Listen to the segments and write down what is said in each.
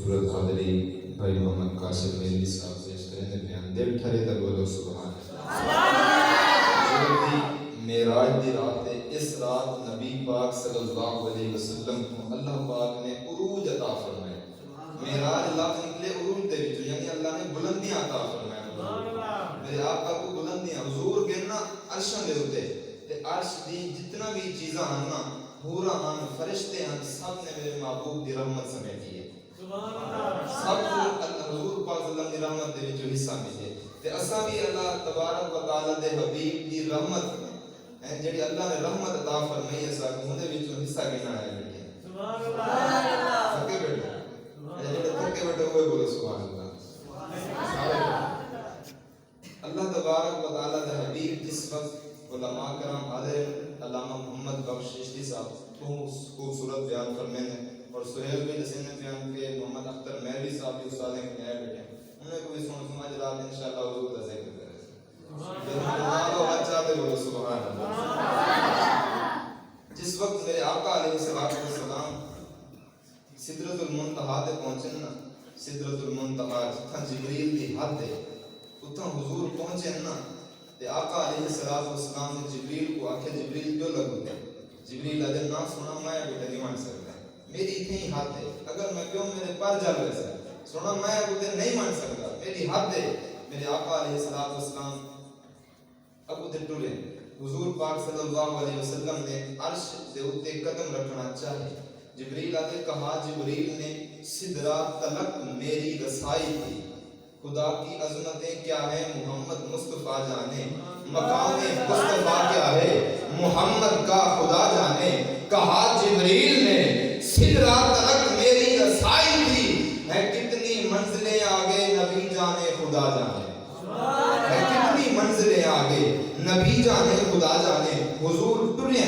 खूबसूरत हाज़री भाई मोहम्मद कासिम मेरी साहब से इस तरह बयान दिल ठरे दा बोलो सुभान अल्लाह। मेराज दी रात इस रात नबी पाक सल्लल्लाहु अलैहि वसल्लम को अल्लाह पाक ने उरूज अता फरमाया। मेराज लफ्ज़ निकले उरूज दे विच, यानी अल्लाह ने बुलंदियां अता फरमाया। मेरे आका को बुलंदियां हुजूर गिरना अर्श दे उत्ते ते अर्श दी जितना भी चीज़ां हन ना पूरा हन फरिश्ते हन सब ने मेरे महबूब दी रहमत समेटी है। सुभान अल्लाह सब अल्लाह हुजूर पाक सल्लल्लाहु दी रहमत दे विच हिस्सा मिले ते असां भी अल्लाह तबारक व तआला दे हबीब दी रहमत है जेड़ी अल्लाह ने रहमत अता फरमाई है सा उहदे विच हिस्सा गिना है बेटे। सुभान अल्लाह थके बैठो जेड़े थके बैठो वो बोलो सुभान अल्लाह। अल्लाह तबारक व तआला दे हबीब जिस वक्त उलमा करम हाजिर अल्लामा मोहम्मद बख्श चिश्ती साहब खूबसूरत बयान फरमाने और सुहेल भी जैसे बयान के मोहम्मद अख्तर मेहरी साहब भी उस्ताद हैं नए बेटे उन्हें को भी सुन समझ रात इंशाअल्लाह हुजूर का जिक्र करें। सुभान अल्लाह। जिस वक्त मेरे आका अलैहिस्सलातु वस्सलाम सिदरतुल मुंतहा ते पहुंचे ना, सिदरतुल मुंतहा जिथा जिब्रील दी हद है उथा हुजूर पहुंचे ना ते आका अलैहिस्सलातु वस्सलाम ने जिब्रील को आखे जिब्रील जो लगू दे जिब्रील अदे ना सुना मैं बेटा नहीं मान सकता मेरी इतनी ही हद है अगर मैं क्यों मेरे पर जल वैसा सुना मैं उधर नहीं मान सकता मेरी हद है। मेरे आका अलैहिस्सलातु वस्सलाम अब उधर टुरे हुजूर पाक सल्लल्लाहु अलैहि वसल्लम ने अर्श दे उत्ते कदम रखना चाहे जिब्रील आदे कहा जिब्रील ने सिदरा तलक मेरी रसाई थी खुदा की अज़मतें क्या है मोहम्मद मुस्तफा जाने मकामे मुस्तफा क्या है मोहम्मद का खुदा जाने। कहा जिब्रील ने सिदरा तलक मेरी रसाई थी है कितनी मंजिलें आगे नबी जाने खुदा जाने है कितनी मंजिलें आगे नबी जाने खुदा जाने। हुजूर टुरे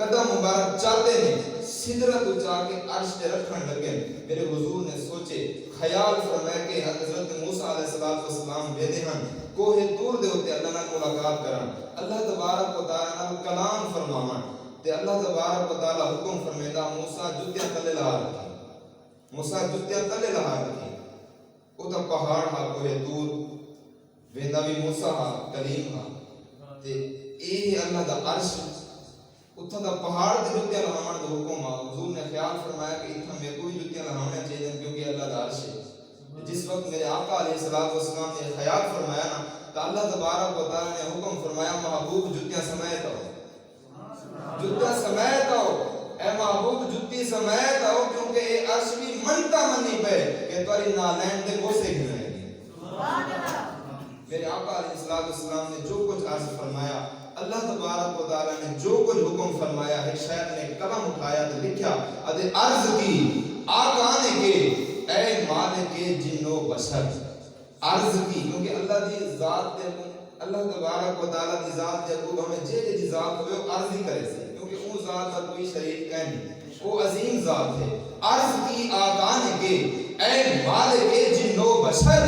कदम मुबारक चाहते ने सिदरत उठा के अर्श पे रखने लगे। मेरे हुजूर ने सोचे ख्याल फरमाया कि हजरत मूसा अलैहिस्सलातु वस्सलाम वेदे हन कोहे दूर दे उत्ते अल्लाह नाल मुलाकात करन अल्लाह तबारक व तआला नाल कलाम फरमावन ते अल्लाह तबारक व तआला हुक्म फरमांदा मूसा जुत्तियां तले ला रखी मूसा जुत्तियां तले ला रखी उदा पहाड़ हा कोहे दूर वेंदा भी मूसा हा कलीम हा ते ए अल्लाह दा अर्श उथा दा पहाड़ ते जुत्तियां लावण दा हुक्म आ। हुजूर ने ख्याल फरमाया कि इथा मेरे को भी जुत्तियां लावणा चाहिए क्योंकि अल्लाह दा अर्श है। जिस वक्त मेरे आका अलैहिस्सलातु वस्सलाम ने ख्याल फरमाया ना तो अल्लाह तबारक व तआला ने हुक्म फरमाया महबूब जुत्तियां समेत आओ जुत्तियां समेत आओ ए महबूब जुत्ती समेत आओ क्योंकि ए अर्श भी मनता मनी पे कि तोरी नालैन दे बोसे गिनेगी। सुभान अल्लाह। मेरे आका अलैहिस्सलातु वस्सलाम ने जो कुछ अर्ज फरमाया अल्लाह तबारक व तआला ने जो कुछ हुक्म फरमाया है शायद ने कलम उठाया तो लिखा अदे अर्ज की आका ने के ए मालिक जिन्नो बशर अर्ज की क्योंकि अल्लाह दी जात दे अल्लाह तबारक व तआला दी जात दे को हमें जे दी जात होवे अर्ज ही करे से क्योंकि वो जात का कोई शरीक है नहीं वो अजीम जात है। अर्ज की आका ने के ए मालिक जिन्नो बशर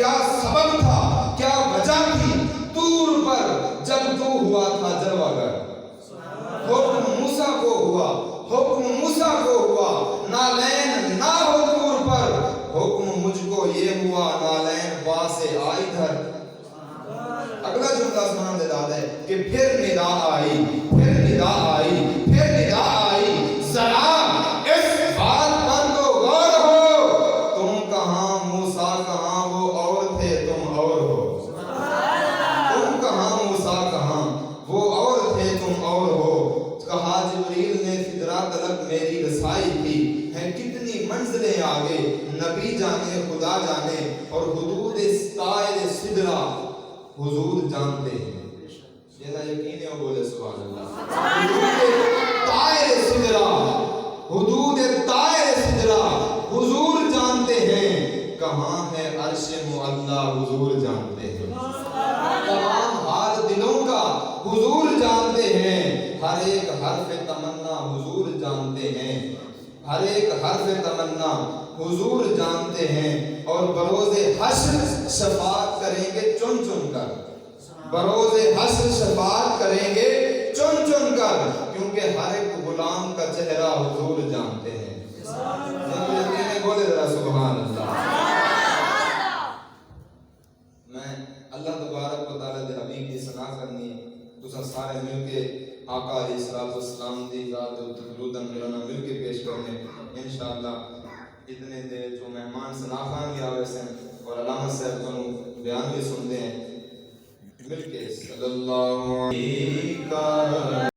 क्या सबब था क्या वजह थी तूर पर जब तू हुआ था जलवागर हुक्म मूसा को हुआ हुक्म मूसा को हुआ नालैन ना हो तूर पर हुक्म मुझको ये हुआ नालैन बा से आई धर। अगला जुमला सुना दे दादा है कि फिर निदा आई फिर निदा आई फिर निदा आई जरा इस बात पर तो गौर हो तुम कहां मूसा कहां वो और थे तुम और हो तुम कहां मूसा कहां वो और थे तुम और हो। कहा जिब्रील ने सिदरा तलक मेरी रसाई थी है कितनी मंजिलें आगे नबी जाने खुदा जाने और हुदूद ताए सिदरा हुजूर जानते हैं जेदा यकीन है वो बोले सुभान अल्लाह। हुदूद ताए सिदरा हुदूद ताए सिदरा हुजूर जानते हैं कहां है अर्श मुअल्ला हुजूर जानते हैं तमाम हाल दिलों का हुजूर जानते हैं हर एक हर्फ तमन्ना हुजूर जानते हैं हर एक हर्फ तमन्ना हुजूर जानते हैं और बरोज़े हश्र शफाअत करेंगे चुन चुन कर बरोज़े हश्र शफाअत करेंगे चुन चुन कर क्योंकि हर एक गुलाम का चेहरा हुजूर जानते हैं। बोले سبحان اللہ. میں اللہ تبارک و تعالی دے حبیب دی ثنا کرنی ہے. تساں سارے مل کے آقا علیہ الصلوۃ والسلام دی ذات تے درود ملانا مل کے پیش کرنے انشاءاللہ. اتنے دے جو مہمان ثنا خان بھی آوے سن اور علامہ صاحب کو بیان بھی سنتے ہیں مل کے صلی اللہ علیہ